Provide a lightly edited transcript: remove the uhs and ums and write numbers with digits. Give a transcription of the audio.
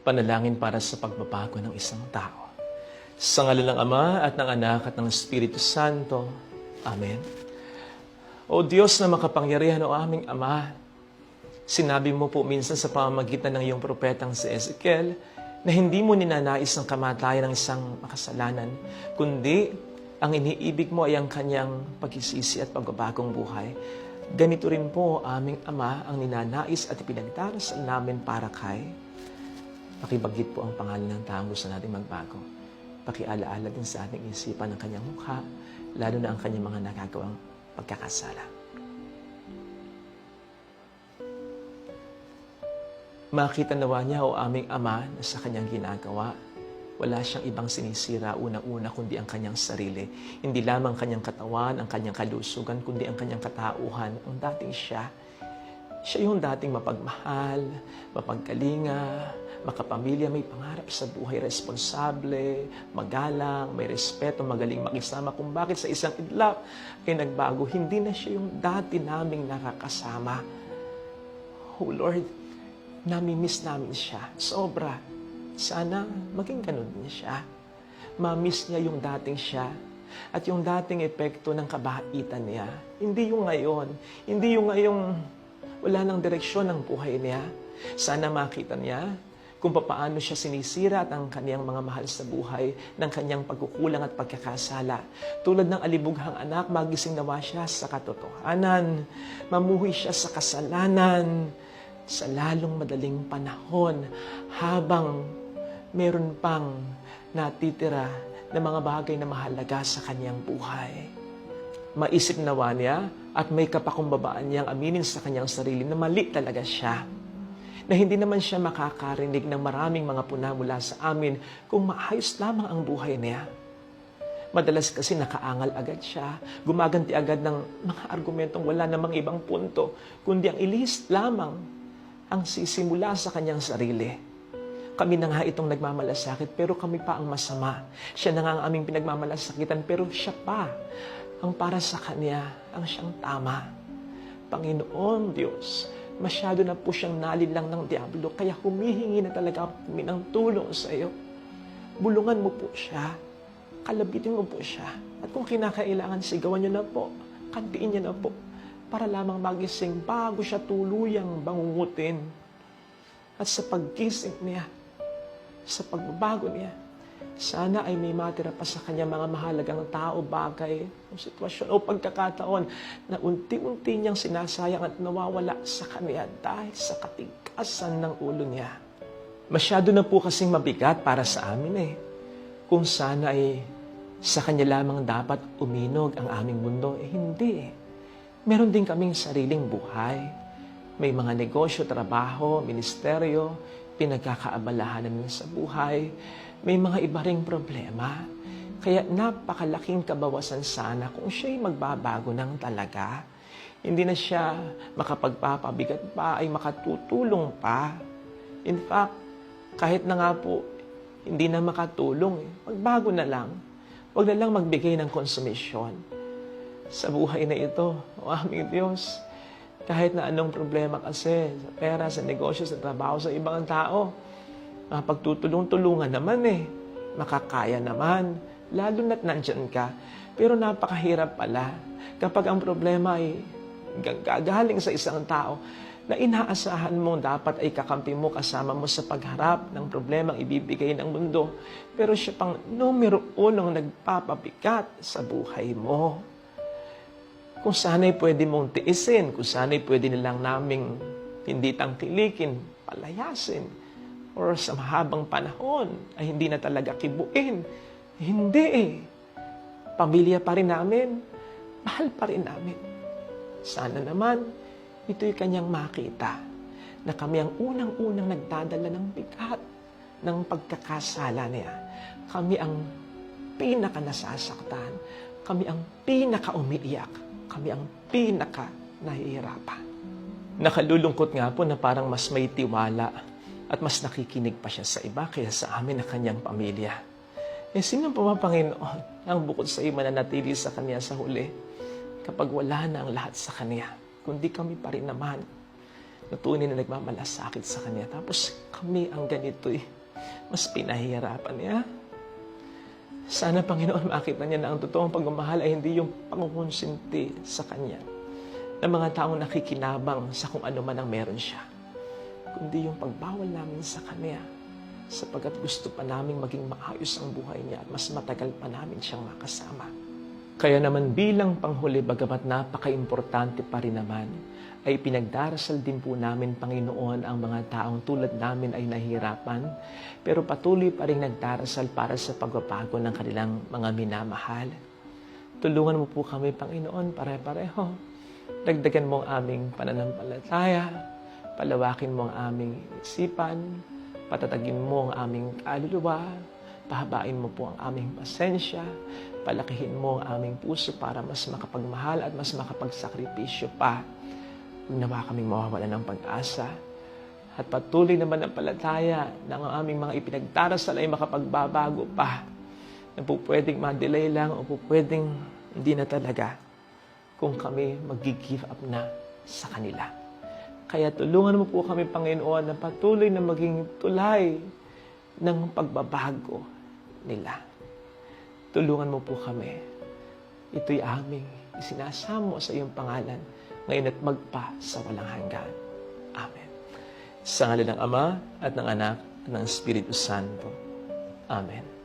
Panalangin para sa pagbabago ng isang tao. Sa ngalan ng Ama at ng Anak at ng Espiritu Santo. Amen. O Diyos na makapangyarihan, o aming Ama, sinabi mo po minsan sa pamamagitan ng iyong propetang si Ezekiel na hindi mo ninanais ang kamatayan ng isang makasalanan, kundi ang iniibig mo ay ang kanyang pagsisisi at pagbabagong buhay. Ganito rin po, aming Ama, ang ninanais at ipinagdarasal namin para kay. Pakibanggit po ang pangalan ng taong gusto natin magbago. Pakialaala din sa ating isipan ang kanyang mukha, lalo na ang kanyang mga nagagawang pagkakasala. Makita nawa niya, o aming Ama, na sa kanyang ginagawa, wala siyang ibang sinisira unang-una kundi ang kanyang sarili. Hindi lamang kanyang katawan, ang kanyang kalusugan, kundi ang kanyang katauhan, ang dating siya. Siya yung dating mapagmahal, mapagkalinga, makapamilya, may pangarap sa buhay, responsable, magalang, may respeto, magaling makisama. Kung bakit sa isang idlap ay nagbago, hindi na siya yung dati naming nakakasama. Oh Lord, nami-miss namin siya. Sobra. Sana maging ganun din siya. Ma-miss niya yung dating siya at yung dating epekto ng kabaitan niya. Hindi yung ngayon. Hindi yung ngayong wala nang direksyon ng buhay niya. Sana makita niya kung paano siya sinisira at ang kaniyang mga mahal sa buhay ng kanyang pagkukulang at pagkakasala. Tulad ng alibughang anak, magising nawa siya sa katotohanan. Mamuhay siya sa kasalanan sa lalong madaling panahon habang meron pang natitira na mga bagay na mahalaga sa kanyang buhay. Maisip nawa niya at may kapakumbabaan niyang aminin sa kanyang sarili na mali talaga siya. Na hindi naman siya makakarinig ng maraming mga puna mula sa amin kung maayos lamang ang buhay niya. Madalas kasi nakaangal agad siya, gumaganti agad ng mga argumentong wala namang ibang punto, kundi ang ilihis lamang ang sisimula sa kanyang sarili. Kami na nga itong nagmamalasakit, pero kami pa ang masama. Siya na nga ang aming pinagmamalasakitan, pero siya pa ang para sa kanya ang siyang tama. Panginoon Diyos, masyado na po siyang nalilang ng diablo, kaya humihingi na talaga kami ng tulong sa iyo. Bulungan mo po siya, kalabitin mo po siya, at kung kinakailangan, sigawan niyo na po, kantiin niyo na po, para lamang magising bago siya tuluyang bangungutin. At sa paggising niya, sa pagbabago niya, sana ay may matira pa sa kanya mga mahalagang tao, bagay, o sitwasyon o pagkakataon na unti-unti niyang sinasayang at nawawala sa kanya dahil sa katigasan ng ulo niya. Masyado na po kasing mabigat para sa amin Kung sana ay sa kanya lamang dapat uminog ang aming mundo, hindi. Meron din kaming sariling buhay. May mga negosyo, trabaho, ministeryo, pinagkakaabalahan namin sa buhay. May mga iba ring problema. Kaya napakalaking kabawasan sana kung siya'y magbabago ng talaga. Hindi na siya makapagpapabigat pa, ay makatutulong pa. In fact, kahit na nga po, hindi na makatulong. Magbago na lang. Huwag na lang magbigay ng konsumisyon. Sa buhay na ito, o aming Diyos, kahit na anong problema kasi, sa pera, sa negosyo, sa trabaho, sa ibang tao, pagtutulong-tulungan naman makakaya naman, lalo na't nandyan ka. Pero napakahirap pala kapag ang problema ay gagaling sa isang tao na inaasahan mo dapat ay kakampi mo, kasama mo sa pagharap ng problemang ibibigay ng mundo. Pero siya pang numero unong nagpapabigat sa buhay mo. Kung sana'y pwede mong tiisin, kung sana'y pwede nilang naming hindi tangkilikin, palayasin, or sa mahabang panahon ay hindi na talaga kibuin. Hindi Pamilya pa rin namin, mahal pa rin namin. Sana naman, ito'y kanyang makita na kami ang unang-unang nagdadala ng bigat ng pagkakasala niya. Kami ang pinaka-nasasaktan. Kami ang pinaka-umiiyak. Kami ang pinaka-nahihirapan. Nakalulungkot nga po na parang mas may tiwala at mas nakikinig pa siya sa iba kaya sa amin na kanyang pamilya. Sino pa ba, Panginoon, ang bukod sa iyo mananatili sa kanya sa huli kapag wala na ang lahat sa kanya, kundi kami pa rin naman. na tunay na nagmamalasakit sa Kanya. Tapos kami ang ganito mas pinahihirapan niya. Sana, Panginoon, makita niya na ang totoong pagmamahal ay hindi yung pangkonsinti sa Kanya ng mga taong nakikinabang sa kung ano man ang meron siya, kundi yung pagbawal namin sa Kanya sapagkat gusto pa namin maging maayos ang buhay niya at mas matagal pa namin siyang makasama. Kaya naman bilang panghuli, bagamat napaka-importante pa rin naman, ay pinagdarasal din po namin, Panginoon, ang mga taong tulad namin ay nahihirapan, pero patuloy pa rin nagdarasal para sa pagbabago ng kanilang mga minamahal. Tulungan mo po kami, Panginoon, pare-pareho. Dagdagan mo ang aming pananampalataya, palawakin mo ang aming isipan, patatagin mo ang aming kaluluwa, pahabain mo po ang aming pasensya, palakihin mo ang aming puso para mas makapagmahal at mas makapagsakripisyo pa. Huwag nawa kaming mawawalan ng pag-asa at patuloy naman ang palataya na ang aming mga ipinagdarasal ay makapagbabago pa. Na po pwedeng ma-delay lang o po pwedeng hindi na talaga kung kami mag-give up na sa kanila. Kaya tulungan mo po kami, Panginoon, na patuloy na maging tulay ng pagbabago nila. Tulungan mo po kami. Ito'y aming isinasamo sa iyong pangalan ngayon at magpa sa walang hanggan. Amen. Sa ngalan ng Ama at ng Anak at ng Espiritu Santo. Amen.